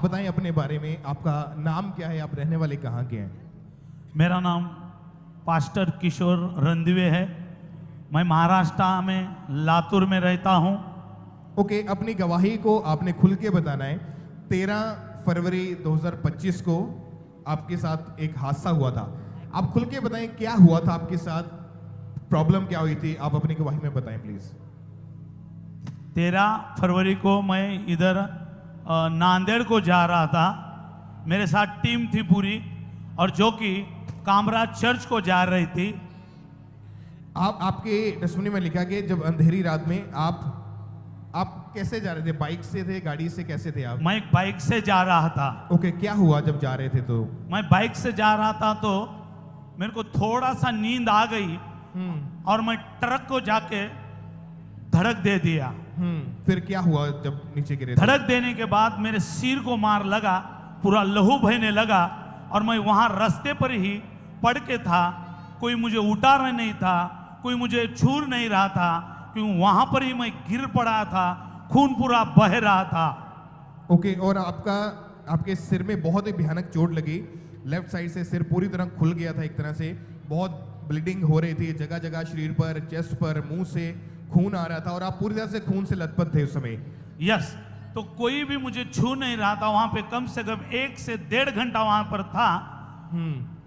बताएं अपने बारे में, आपका नाम क्या है, आप रहने वाले कहाँ के हैं? मेरा नाम पास्टर किशोर रणदिवे है। मैं महाराष्ट्र में लातूर में रहता हूँ। ओके, अपनी गवाही को आपने खुल के बताना है। 13 फरवरी 2025 को आपके साथ एक हादसा हुआ था। आप खुल के बताएं क्या हुआ था आपके साथ, प्रॉब्लम क्या हुई थी, आप अपनी गवाही में बताएं प्लीज। 13 फरवरी को मैं इधर नांदेड़ को जा रहा था। मेरे साथ टीम थी पूरी, और जो कि कामराज चर्च को जा रही थी। आपके टेस्टिमनी में लिखा कि जब अंधेरी रात में आप कैसे जा रहे थे? बाइक से थे, गाड़ी से, कैसे थे आप? मैं एक बाइक से जा रहा था। ओके, क्या हुआ जब जा रहे थे? तो मैं बाइक से जा रहा था तो मेरे को थोड़ा सा नींद आ गई और मैं ट्रक को जाके धड़क दे दिया। फिर क्या हुआ जब नीचे गिरे? धड़क देने के बाद मेरे सिर को मार लगा, पूरा लहू बहने लगा, और मैं वहां रास्ते पर ही पड़ के था। कोई मुझे उतार नहीं था, कोई मुझे छू नहीं रहा था, क्योंकि वहां पर ही मैं गिर पड़ा था, खून पूरा बह रहा था। ओके, और आपके सिर में बहुत ही भयानक चोट लगी। लेफ्ट साइड से सिर पूरी तरह खुल गया था, एक तरह से बहुत ब्लीडिंग हो रही थी जगह जगह, शरीर पर, चेस्ट पर, मुंह से खून आ रहा था, और आप पूरी तरह से खून से लथपथ थे उस समय। यस, तो कोई भी मुझे छू नहीं रहा था। वहां पे कम से कम 1 से 1.5 घंटा वहां पर था।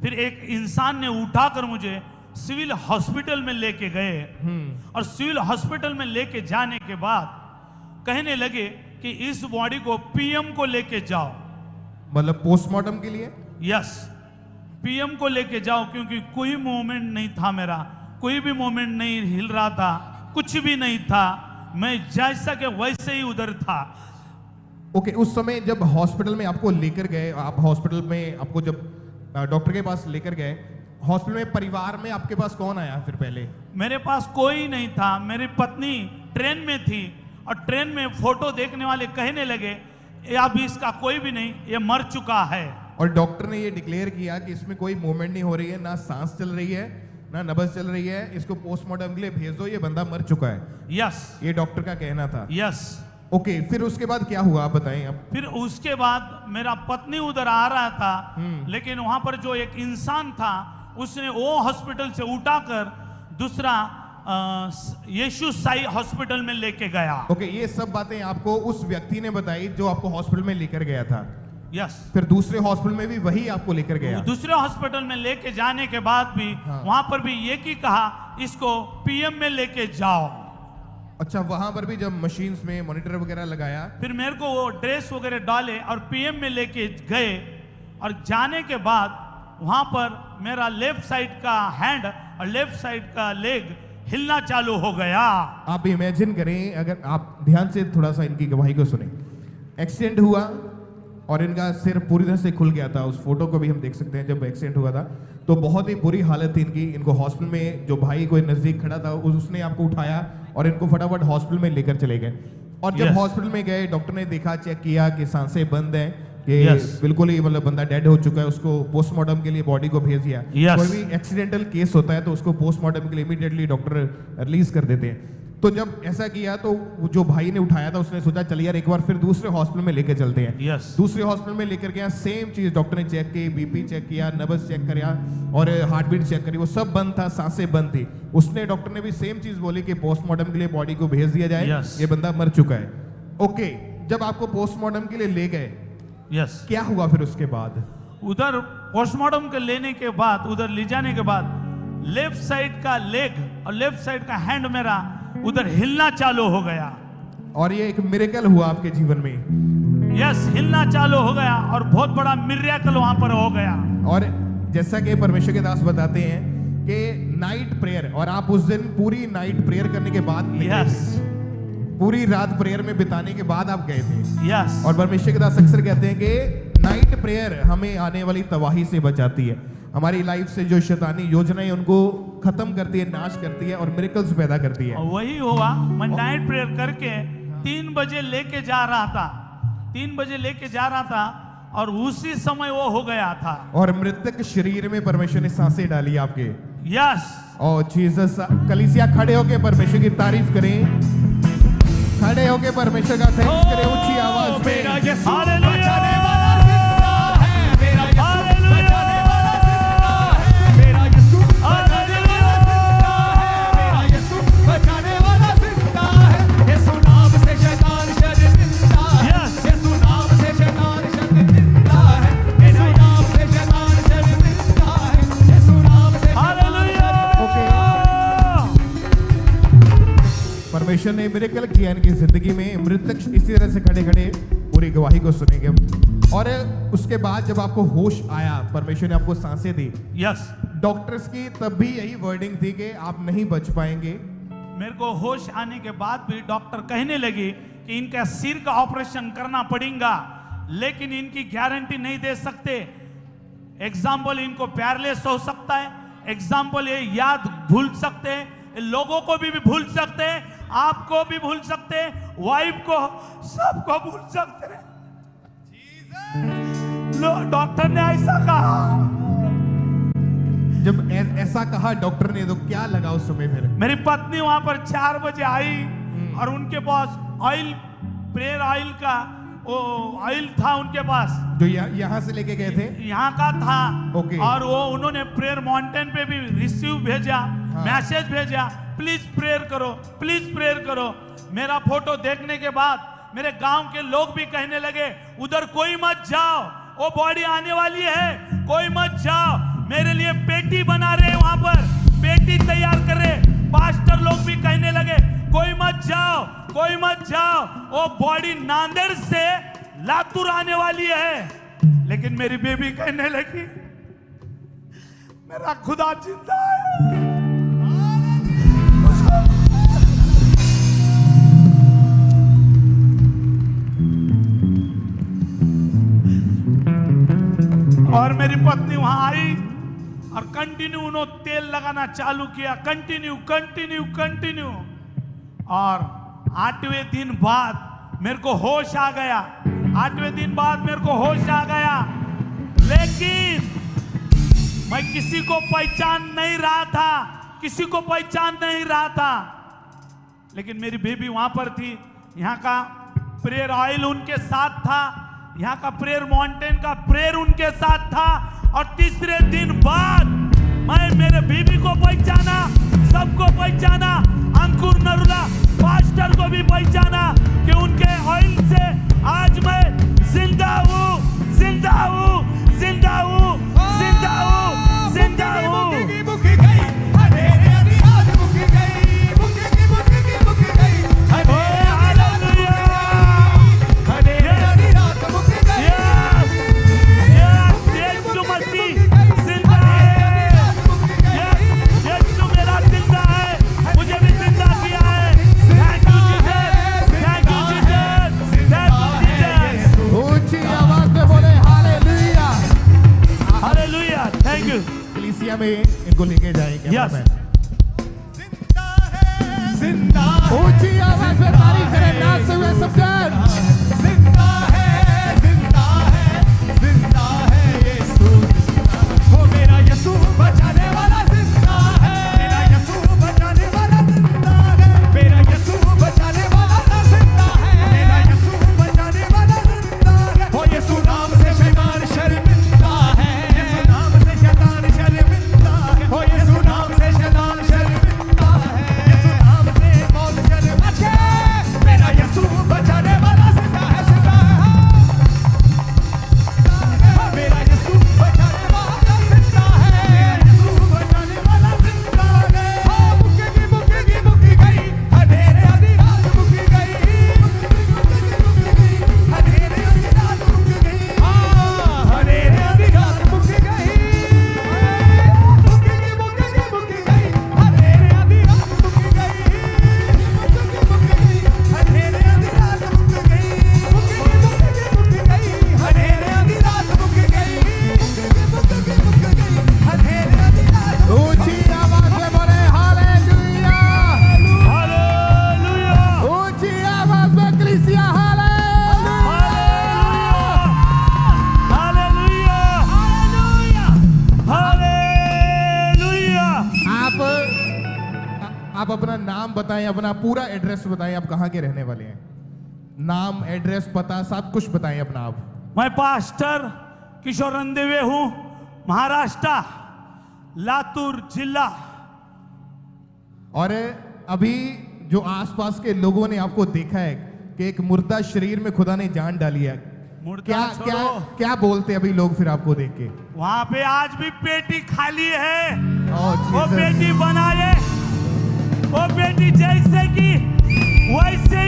फिर एक इंसान ने उठाकर मुझे सिविल हॉस्पिटल में लेके गए, और सिविल हॉस्पिटल में लेके जाने के बाद कहने लगे कि इस बॉडी को पीएम को लेके जाओ। मतलब पोस्टमार्टम के लिए? यस, पीएम को लेके जाओ, क्योंकि कोई मूवमेंट नहीं था मेरा, कोई भी मूवमेंट नहीं हिल रहा था, कुछ भी नहीं था। मैं जैसा कि वैसे ही उधर था। ओके, उस समय जब हॉस्पिटल में आपको लेकर गए, आप हॉस्पिटल में आपको जब डॉक्टर के पास लेकर गए, हॉस्पिटल में परिवार में आपके पास कौन आया फिर पहले? मेरे पास कोई नहीं था। मेरी पत्नी ट्रेन में थी, और ट्रेन में फोटो देखने वाले कहने लगे अभी इसका कोई भी नहीं, ये मर चुका है। और डॉक्टर ने ये डिक्लेयर किया कि इसमें कोई मूवमेंट नहीं हो रही है, ना सांस चल रही है, ना नब्ज चल रही है, इसको पोस्टमार्टम के लिए भेज दो, ये बंदा मर चुका है। यस, ये डॉक्टर का कहना था। यस। ओके, फिर उसके बाद क्या हुआ आप बताएं अब। फिर उसके बाद मेरा पत्नी उधर आ रहा था, लेकिन वहां पर जो एक इंसान था उसने वो हॉस्पिटल से उठाकर दूसरा यीशु साई हॉस्पिटल में लेके गया। ओके, ये सब बातें आपको उस व्यक्ति ने बताई जो आपको हॉस्पिटल में लेकर गया था? यस। फिर दूसरे हॉस्पिटल में भी वही आपको लेकर गया? दूसरे हॉस्पिटल में लेके जाने के बाद भी वहां पर भी ये की कहा इसको पीएम में लेके जाओ। अच्छा, वहां पर भी जब मशीन्स में मॉनिटर वगैरह लगाया, फिर मेरे को वो ड्रेस वगैरह डाले और पीएम में लेके गए, और जाने के बाद वहां पर मेरा लेफ्ट साइड का हैंड और लेफ्ट साइड का लेग हिलना चालू हो गया। आप इमेजिन करें, अगर आप ध्यान से थोड़ा सा इनकी गवाही को सुने। एक्सीडेंट हुआ और इनका सिर पूरी तरह से खुल गया था। उस फोटो को भी हम देख सकते हैं। जब एक्सीडेंट हुआ था तो बहुत ही बुरी हालत थी इनकी। इनको हॉस्पिटल में जो भाई कोई नजदीक खड़ा था उसने आपको उठाया और इनको फटाफट हॉस्पिटल में लेकर चले गए। और जब हॉस्पिटल में गए, डॉक्टर ने देखा, चेक किया कि सांसें बंद हैं, कि बिल्कुल ही मतलब बंदा डेड हो चुका है। उसको पोस्टमार्टम के लिए बॉडी को भेज दिया। कोई भी एक्सीडेंटल केस होता है तो उसको पोस्टमार्टम के लिए इमीडिएटली डॉक्टर रिलीज कर देते हैं। तो जब ऐसा किया तो जो भाई ने उठाया था उसने सोचा चल यार एक बार फिर दूसरे हॉस्पिटल में लेके चलते हैं। दूसरे हॉस्पिटल में लेकर गया, सेम चीज डॉक्टर ने चेक की, बीपी चेक किया, नब्ज चेक किया और हार्ट बीट चेक करी, वो सब बंद था, सांसें बंद थी। उसने डॉक्टर ने भी सेम चीज बोली कि पोस्टमार्टम के लिए बॉडी को भेज दिया जाए, ये बंदा मर चुका है। ओके, जब आपको पोस्टमार्टम के लिए ले गए, क्या हुआ फिर उसके बाद? उधर पोस्टमार्टम के लेने के बाद, उधर ले जाने के बाद लेफ्ट साइड का लेग और लेफ्ट साइड का हैंड मेरा उधर हिलना चालू हो गया। और ये एक मिरेकल हुआ आपके जीवन में? यस, हिलना चालू हो गया और बहुत बड़ा मिरेकल वहां पर हो गया। और जैसा कि परमेश्वर के दास बताते हैं कि नाइट प्रेयर, और आप उस दिन पूरी नाइट प्रेयर करने के बाद, पूरी रात प्रेयर में बिताने के बाद आप गए थे। यस। और परमेश्वर के दास अक्सर कहते हैं कि नाइट प्रेयर हमें आने वाली तबाही से बचाती है। हमारी लाइफ से जो शैतानी योजनाएं उनको खत्म करती है, नाश करती है और मिरेकल्स पैदा करती है। और वही हुआ। मैं नाइट प्रेयर करके 3 बजे लेके जा रहा था, 3 बजे लेके जा रहा था, और उसी समय वो हो गया था। और मृतक शरीर में परमेश्वर ने सांसें डाली आपके। यस। और जीसस, कलीसिया खड़े होके परमेश्वर की तारीफ करें, खड़े होके परमेश्वर का थैंक्स करें ऊंची आवाज में। परमेश्वर ने मिरेकल किया इनकी जिंदगी में। मृतक इसी तरह से खड़े खड़े पूरी गवाही को सुनेंगे। और उसके बाद जब आपको होश आया, परमेश्वर ने आपको सांसें दी, यस, डॉक्टर्स की तब भी यही वर्डिंग थी कि आप नहीं बच पाएंगे। मेरे को होश आने के बाद भी डॉक्टर कहने लगे कि इनका सिर का ऑपरेशन करना पड़ेगा, लेकिन इनकी गारंटी नहीं दे सकते। एग्जाम्पल, इनको पैरलेस हो सकता है, एग्जाम्पल ये याद भूल सकते हैं, लोगों को भी भूल सकते हैं, आपको भी भूल सकते हैं, वाइफ को, सबको भूल सकते हैं। डॉक्टर ने ऐसा कहा। जब ऐसा कहा डॉक्टर ने तो क्या लगा उस समय फिर? मेरी पत्नी वहां पर 4 बजे आई और उनके पास ऑयल, प्रेयर ऑयल का वो ऑयल था उनके पास, जो यहाँ से लेके गए थे, यहाँ का था। ओके। और वो उन्होंने प्रेयर माउंटेन पे भी रिसीव भेजा, मैसेज भेजा, प्लीज प्रेयर करो, प्लीज प्रेयर करो। मेरा फोटो देखने के बाद मेरे गांव के लोग भी कहने लगे, उधर कोई मत जाओ, वो बॉडी आने वाली है, कोई मत जाओ। मेरे लिए पेटी बना रहे, वहां पर पेटी तैयार कर रहे। पास्टर लोग भी कहने लगे, कोई मत जाओ, कोई मत जाओ, वो बॉडी नांदेड़ से लातूर आने वाली है। लेकिन मेरी बेबी कहने लगी, मेरा खुदा जिंदा है। और मेरी पत्नी वहां आई और कंटिन्यू उन्होंने तेल लगाना चालू किया, कंटिन्यू कंटिन्यू कंटिन्यू। और 8वें दिन बाद मेरे को होश आ गया, 8वें दिन बाद मेरे को होश आ गया। लेकिन मैं किसी को पहचान नहीं रहा था, किसी को पहचान नहीं रहा था। लेकिन मेरी बेबी वहां पर थी, यहाँ का प्रेयर ऑयल उनके साथ था, यहाँ का प्रेयर माउंटेन का प्रेयर उनके साथ था। और तीसरे दिन बाद मैं मेरे बीबी को पहचाना, सबको पहचाना, अंकुर नरुला पास्टर को भी पहचाना कि उनके ऑयल से आज मैं जिंदा हूँ, जिंदा हूँ, जिंदा हूँ, जिंदा हूँ, जिंदा हूँ। में इनको लेके जाएंगे। यस, जिंदा है, जिंदा है। ऊंची आवाज में तारीफ करें, नाचते हुए सब जन। जिंदा है, जिंदा है, जिंदा है यीशु, वो मेरा यीशु बचाने वाला जिंदा है, मेरा यीशु बचाने वाला जिंदा है, मेरा यीशु बचाने वाला जिंदा है, मेरा यीशु बचाने वाला जिंदा है। वो यीशु नाम से शैतान शर्मिंदा है, यीशु नाम से शैतान शर्मिंदा है, वो यीशु नाम से शैतान शर्मिंदा है, यीशु नाम से मौत शर्मिंदा है। मेरा यीशु बचाने वाला जिंदा है, जिंदा है। मेरा यीशु बचाने वाला जिंदा है, यीशु बचाने वाला जिंदा है। मुक्की गई अंधेरे आधी रात, मुक्की गई अंधेरे आधी रात, मुक्की गई अंधेरे आधी रात, मुक्की गई मुक्की गई अंधेरे आधी रात, मुक्की गई अंधेरे आधी रात, मुक्की गई अंधेरे आधी रात, मुक्की गई अंधेरे आधी रात। ऊंची आवाज में बोले हालेलुया, हालेलुया, ऊंची आवाज में कलीसिया हालेलुया, हालेलुया, हालेलुया। आप अपना नाम बताएं, अपना पूरा एड्रेस बताएं, आप कहाँ के रहने वाले हैं? नाम, एड्रेस, पता सब कुछ बताएं अपना आप। मैं पास्टर किशोर रंदेवे हूं, महाराष्ट्र, लातूर जिला। और अभी जो आसपास के लोगों ने आपको देखा है कि एक मुर्दा शरीर में खुदा ने जान डाली है, मुर्दा क्या छोड़ो। क्या क्या बोलते अभी लोग फिर आपको देख के? वहां पे आज भी पेटी खाली है, ओह, वो जीसस। पेटी बनाए, वो पेटी जैसे कि वैसे